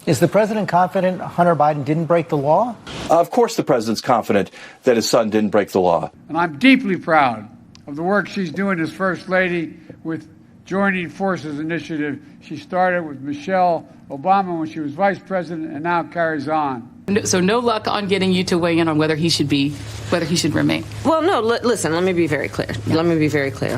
Is the president confident Hunter Biden didn't break the law? Of course the president's confident that his son didn't break the law. And I'm deeply proud of the work she's doing as First Lady with Joining Forces initiative she started with Michelle Obama when she was vice president and now carries on. So no luck on getting you to weigh in on whether he should remain. Well, no, listen, let me be very clear. Yeah. Let me be very clear.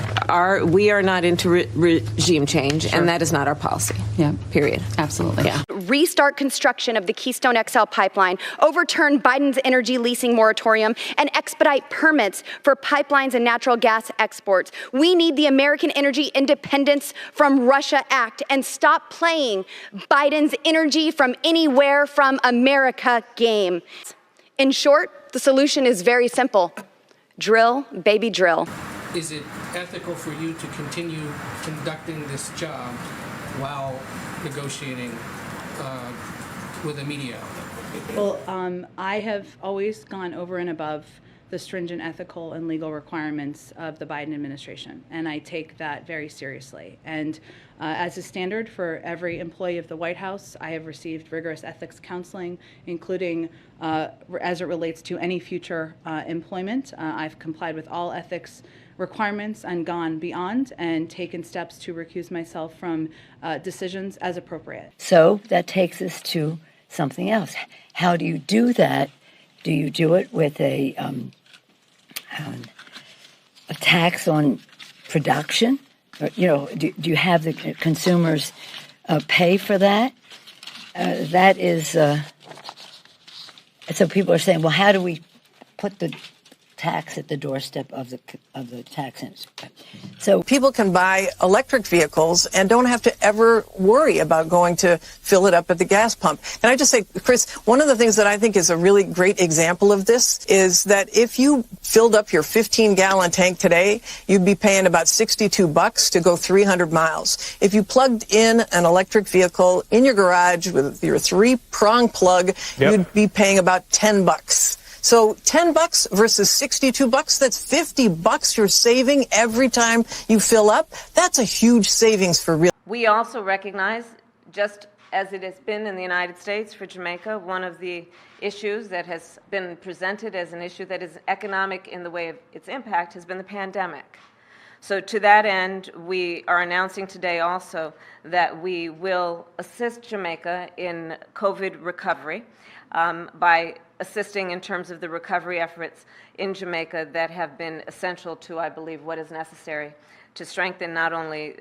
We are not into regime change, sure. And that is not our policy. Yeah. Period. Absolutely. Yeah. Restart construction of the Keystone XL pipeline, overturn Biden's energy leasing moratorium, and expedite permits for pipelines and natural gas exports. We need the American Energy Independence from Russia Act and stop playing Biden's energy from anywhere from America game. In short, the solution is very simple. Drill, baby, drill. Is it ethical for you to continue conducting this job while negotiating with a media outlet? Well, I have always gone over and above the stringent ethical and legal requirements of the Biden administration, and I take that very seriously. And as a standard for every employee of the White House, I have received rigorous ethics counseling, including as it relates to any future employment. I've complied with all ethics requirements and gone beyond and taken steps to recuse myself from decisions as appropriate. So that takes us to something else. How do you do that? Do you do it with a tax on production? Or, do you have the consumers pay for that? That is, so people are saying, well, how do we put the tax at the doorstep of the tax industry? So people can buy electric vehicles and don't have to ever worry about going to fill it up at the gas pump. And I just say, Chris, one of the things that I think is a really great example of this is that if you filled up your 15-gallon tank today, you'd be paying about $62 to go 300 miles. If you plugged in an electric vehicle in your garage with your 3-prong plug, you'd be paying about $10. So $10 versus $62, that's $50 you're saving every time you fill up. That's a huge savings for real. We also recognize, just as it has been in the United States for Jamaica, one of the issues that has been presented as an issue that is economic in the way of its impact has been the pandemic. So to that end, we are announcing today also that we will assist Jamaica in COVID recovery by assisting in terms of the recovery efforts in Jamaica that have been essential to, I believe, what is necessary to strengthen not only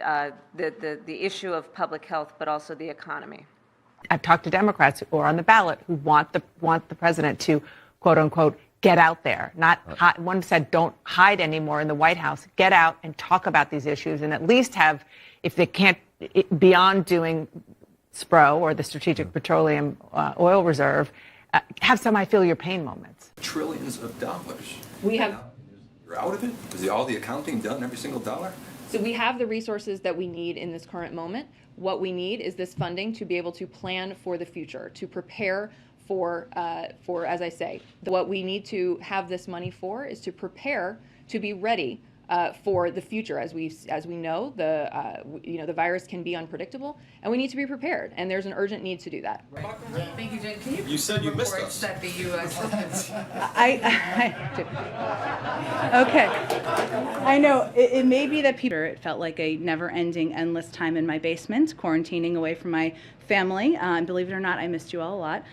the issue of public health, but also the economy. I've talked to Democrats who are on the ballot who want the president to, quote unquote, get out there. Not hide. One said, don't hide anymore in the White House. Get out and talk about these issues, and at least have, if they can't, beyond doing SPRO or the Strategic Petroleum Oil Reserve, have some I feel your pain moments. Trillions of dollars. We have. You're out of it? Is all the accounting done, every single dollar? So we have the resources that we need in this current moment. What we need is this funding to be able to plan for the future, to prepare for, as I say, what we need to have this money for is to prepare to be ready for the future. As we know, the virus can be unpredictable, and we need to be prepared. And there's an urgent need to do that. Thank you, Jen. Can you said you missed us. That the U.S. Okay. I know it may be that people. It felt like a never-ending, endless time in my basement, quarantining away from my family. Believe it or not, I missed you all a lot.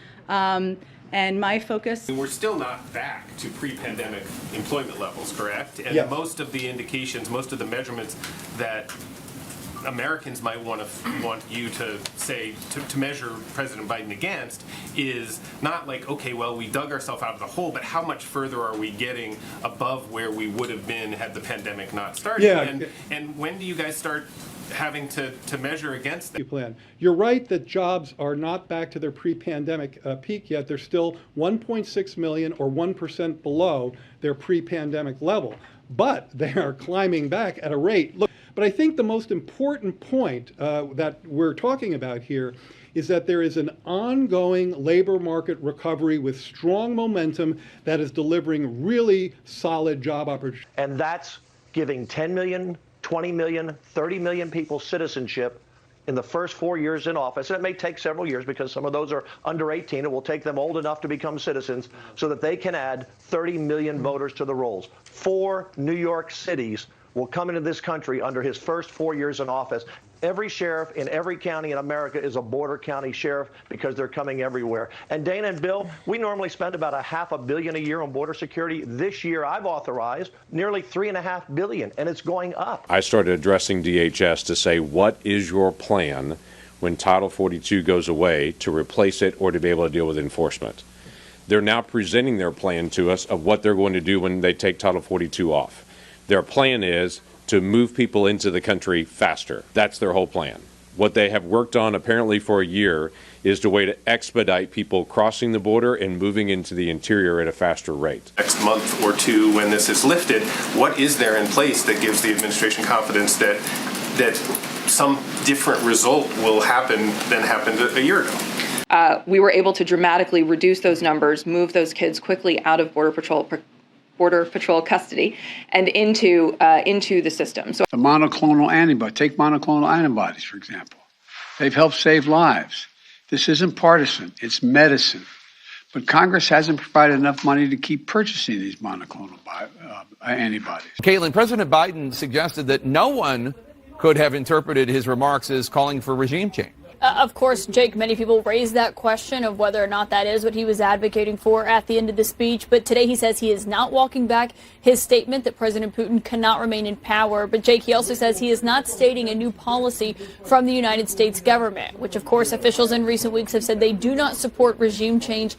And my focus... We're still not back to pre-pandemic employment levels, correct? And most of the indications, most of the measurements that Americans might want you to say, to measure President Biden against is not like, okay, well, we dug ourselves out of the hole, but how much further are we getting above where we would have been had the pandemic not started? Yeah. And when do you guys start having to measure against that? Plan. You're right that jobs are not back to their pre-pandemic peak yet. They're still 1.6 million or 1% below their pre-pandemic level, but they are climbing back at a rate. Look, but I think the most important point that we're talking about here is that there is an ongoing labor market recovery with strong momentum that is delivering really solid job opportunities. And that's giving 10 million, 20 million, 30 million people citizenship in the first 4 years in office, and it may take several years because some of those are under 18. It will take them old enough to become citizens so that they can add 30 million voters to the rolls. 4 New York cities will come into this country under his first 4 years in office. Every sheriff in every county in America is a border county sheriff because they're coming everywhere. And Dana and Bill, we normally spend about $500 million a year on border security. This year, I've authorized nearly $3.5 billion, and it's going up. I started addressing DHS to say, what is your plan when Title 42 goes away to replace it or to be able to deal with enforcement? They're now presenting their plan to us of what they're going to do when they take Title 42 off. Their plan is to move people into the country faster. That's their whole plan. What they have worked on apparently for a year is the way to expedite people crossing the border and moving into the interior at a faster rate. Next month or two, when this is lifted, what is there in place that gives the administration confidence that some different result will happen than happened a year ago? We were able to dramatically reduce those numbers, move those kids quickly out of Border Patrol custody and into the system. So the monoclonal antibody, take monoclonal antibodies, for example. They've helped save lives. This isn't partisan, it's medicine. But Congress hasn't provided enough money to keep purchasing these monoclonal antibodies. Caitlin, President Biden suggested that no one could have interpreted his remarks as calling for regime change. Of course, Jake, many people raised that question of whether or not that is what he was advocating for at the end of the speech. But today he says he is not walking back his statement that President Putin cannot remain in power. But Jake, he also says he is not stating a new policy from the United States government, which, of course, officials in recent weeks have said they do not support regime change